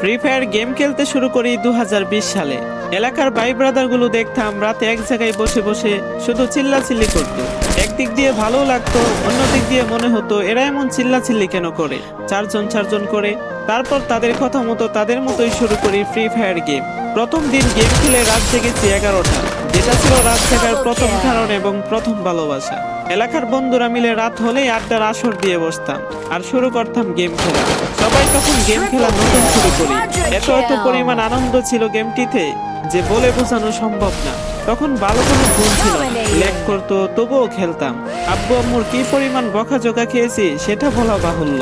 Free fire game খেলতে শুরু করি 2020 সালে। এলাকার ভাই ব্রাদারগুলো দেখতাম রাতে এক জায়গায় বসে বসে শুধু চিল্লাচিল্লি করতো। একদিক দিয়ে ভালো লাগতো, অন্য দিক দিয়ে মনে হতো এরা এমন চিল্লাচিল্লি কেন করে, চারজন চারজন করে। তারপর তাদের কথা মতো তাদের মতোই শুরু করি ফ্রি ফায়ার গেম। প্রথম দিন গেম খেলে রাত জেগেছি 11টা, যেটা ছিল রাত জাগার প্রথম কারণ এবং প্রথম ভালোবাসা। এলাকার বন্ধুরা মিলে রাত হলেই আড্ডার আসর দিয়ে বসতাম আর শুরু করতাম গেম খেলা। সবাই তখন গেম খেলা নতুন শুরু করি। এত পরিমাণ আনন্দ ছিল গেমটিতে যে বলে বোঝানো সম্ভব না। তখন ভালো কোনো ফোন ছিল না, ল্যাগ করতো তবুও খেলতাম। আব্বু আম্মুর কি পরিমাণ বকাঝকা খেয়েছি সেটা বলা বাহুল্য।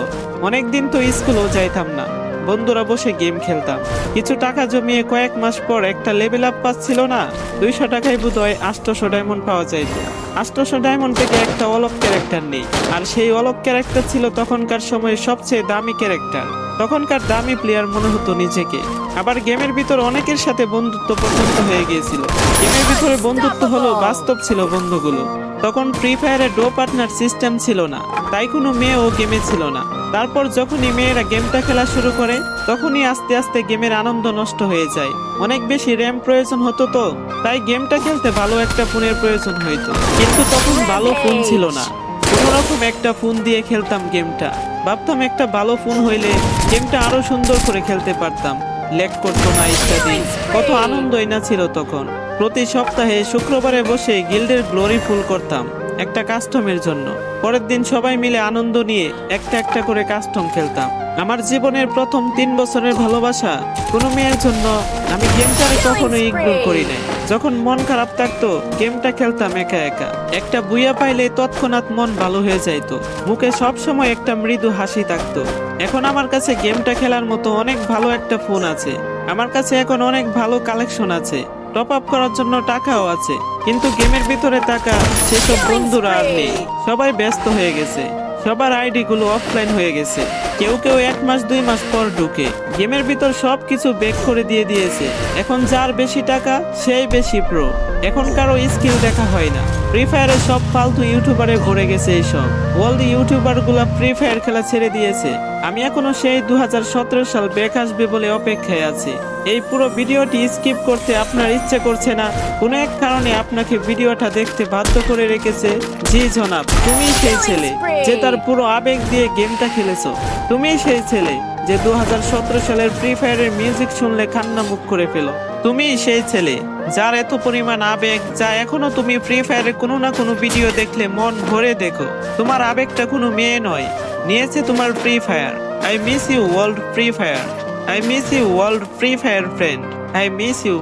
অনেকদিন তো স্কুলেও যাইতাম না, বন্ধুরা বসে গেম খেলতাম। কিছু টাকা জমিয়ে কয়েক মাস পর একটা লেভেল আপ পাস ছিল না, 200 টাকায় বোধহয় 800 ডায়মন্ড পাওয়া যাইত। 800 ডায়মন্ড থেকে একটা অলক ক্যারেক্টার নেই, আর সেই অলক ক্যারেক্টার ছিল তখনকার সময়ে সবচেয়ে দামি ক্যারেক্টার। তখনকার দামি প্লেয়ার মনে হতো নিজেকে। আবার গেমের ভিতর অনেকের সাথে বন্ধুত্ব পর্যন্ত হয়ে গিয়েছিল। গেমের ভিতরে বন্ধুত্ব হলো বাস্তব ছিল বন্ধুগুলো। তখন ফ্রি ফায়ারে ডো পার্টনার সিস্টেম ছিল না, তাই কোনো মেয়েও গেমে ছিল না। তারপর যখনই মেয়েরা গেমটা খেলা শুরু করে তখনই আস্তে আস্তে গেমের আনন্দ নষ্ট হয়ে যায়। অনেক বেশি র্যাম প্রয়োজন হতো, তো তাই গেমটা খেলতে ভালো একটা ফোনের প্রয়োজন হইতো। কিন্তু তখন ভালো ফোন ছিল না, কোনোরকম একটা ফোন দিয়ে খেলতাম গেমটা। ভাবতাম একটা ভালো ফোন হইলে গেমটা আরো সুন্দর করে খেলতে পারতাম, ল্যাগ করতো না ইত্যাদি। কত আনন্দই না ছিল তখন। প্রতি সপ্তাহে শুক্রবারে বসে গিল্ডের গ্লোরি ফুল করতাম একটা কাস্টমের জন্য। পরের দিন সবাই মিলে আনন্দ নিয়ে একটা একটা করে কাস্টম খেলতাম। আমার জীবনের প্রথম 3 বছরের ভালোবাসা কোনো মেয়ের জন্য আমি গেমটারে কখনোই ইগনোর করি নাই। যখন মন খারাপ থাকতো গেমটা খেলতাম একা একা। একটা বুইয়া পাইলে তৎক্ষণাৎ মন ভালো হয়ে যাইতো, মুখে সব সময় একটা মৃদু হাসি থাকতো। এখন আমার কাছে গেমটা খেলার মতো অনেক ভালো একটা ফোন আছে, আমার কাছে এখন অনেক ভালো কালেকশন আছে, টপ আপ করার জন্য টাকাও আছে। কিন্তু গেমের ভিতরে টাকা সেসব বন্ধুরা আর নেই, সবাই ব্যস্ত হয়ে গেছে, সবার আইডি গুলো অফলাইন হয়ে গেছে। কেউ কেউ 1 মাস 2 মাস পর ঢুকে গেমের ভিতর সবকিছু বেক করে দিয়েছে। এখন যার বেশি টাকা সেই বেশি প্রো, এখন কারো স্কিল দেখা হয় না। ফ্রি ফায়ারে সব ফালতু ইউটিউবারে ভরে গেছে। এইসব ওয়ার্ল্ড ইউটিউবার গুলা ফ্রি ফায়ার খেলা ছেড়ে দিয়েছে। আমি এখনো সেই 2017 সাল ব্যাক আসবে বলে অপেক্ষায় আছি। এই পুরো ভিডিওটি স্কিপ করতে আপনার ইচ্ছে করছে না, কোনো এক কারণে আপনাকে ভিডিওটা দেখতে বাধ্য করে রেখেছে। জি জনাব, তুমি সেই ছেলে যে তার পুরো আবেগ দিয়ে গেমটা খেলেছো। তুমি সেই ছেলে যে 2017 সালের ফ্রি ফায়ারের মিউজিক শুনলে কান্না মুখ করে ফেলো। তুমি সেই ছেলে যার এত পরিমাণ আবেগ, যা এখনো তুমি ফ্রি ফায়ারে কোনো না কোনো ভিডিও দেখলে মন ভরে দেখো। তোমার আবেগটা কোনো মেয়ে নয়, নিয়েছে তোমার free fire. I miss you world free fire, I miss you world free fire friend, I miss you.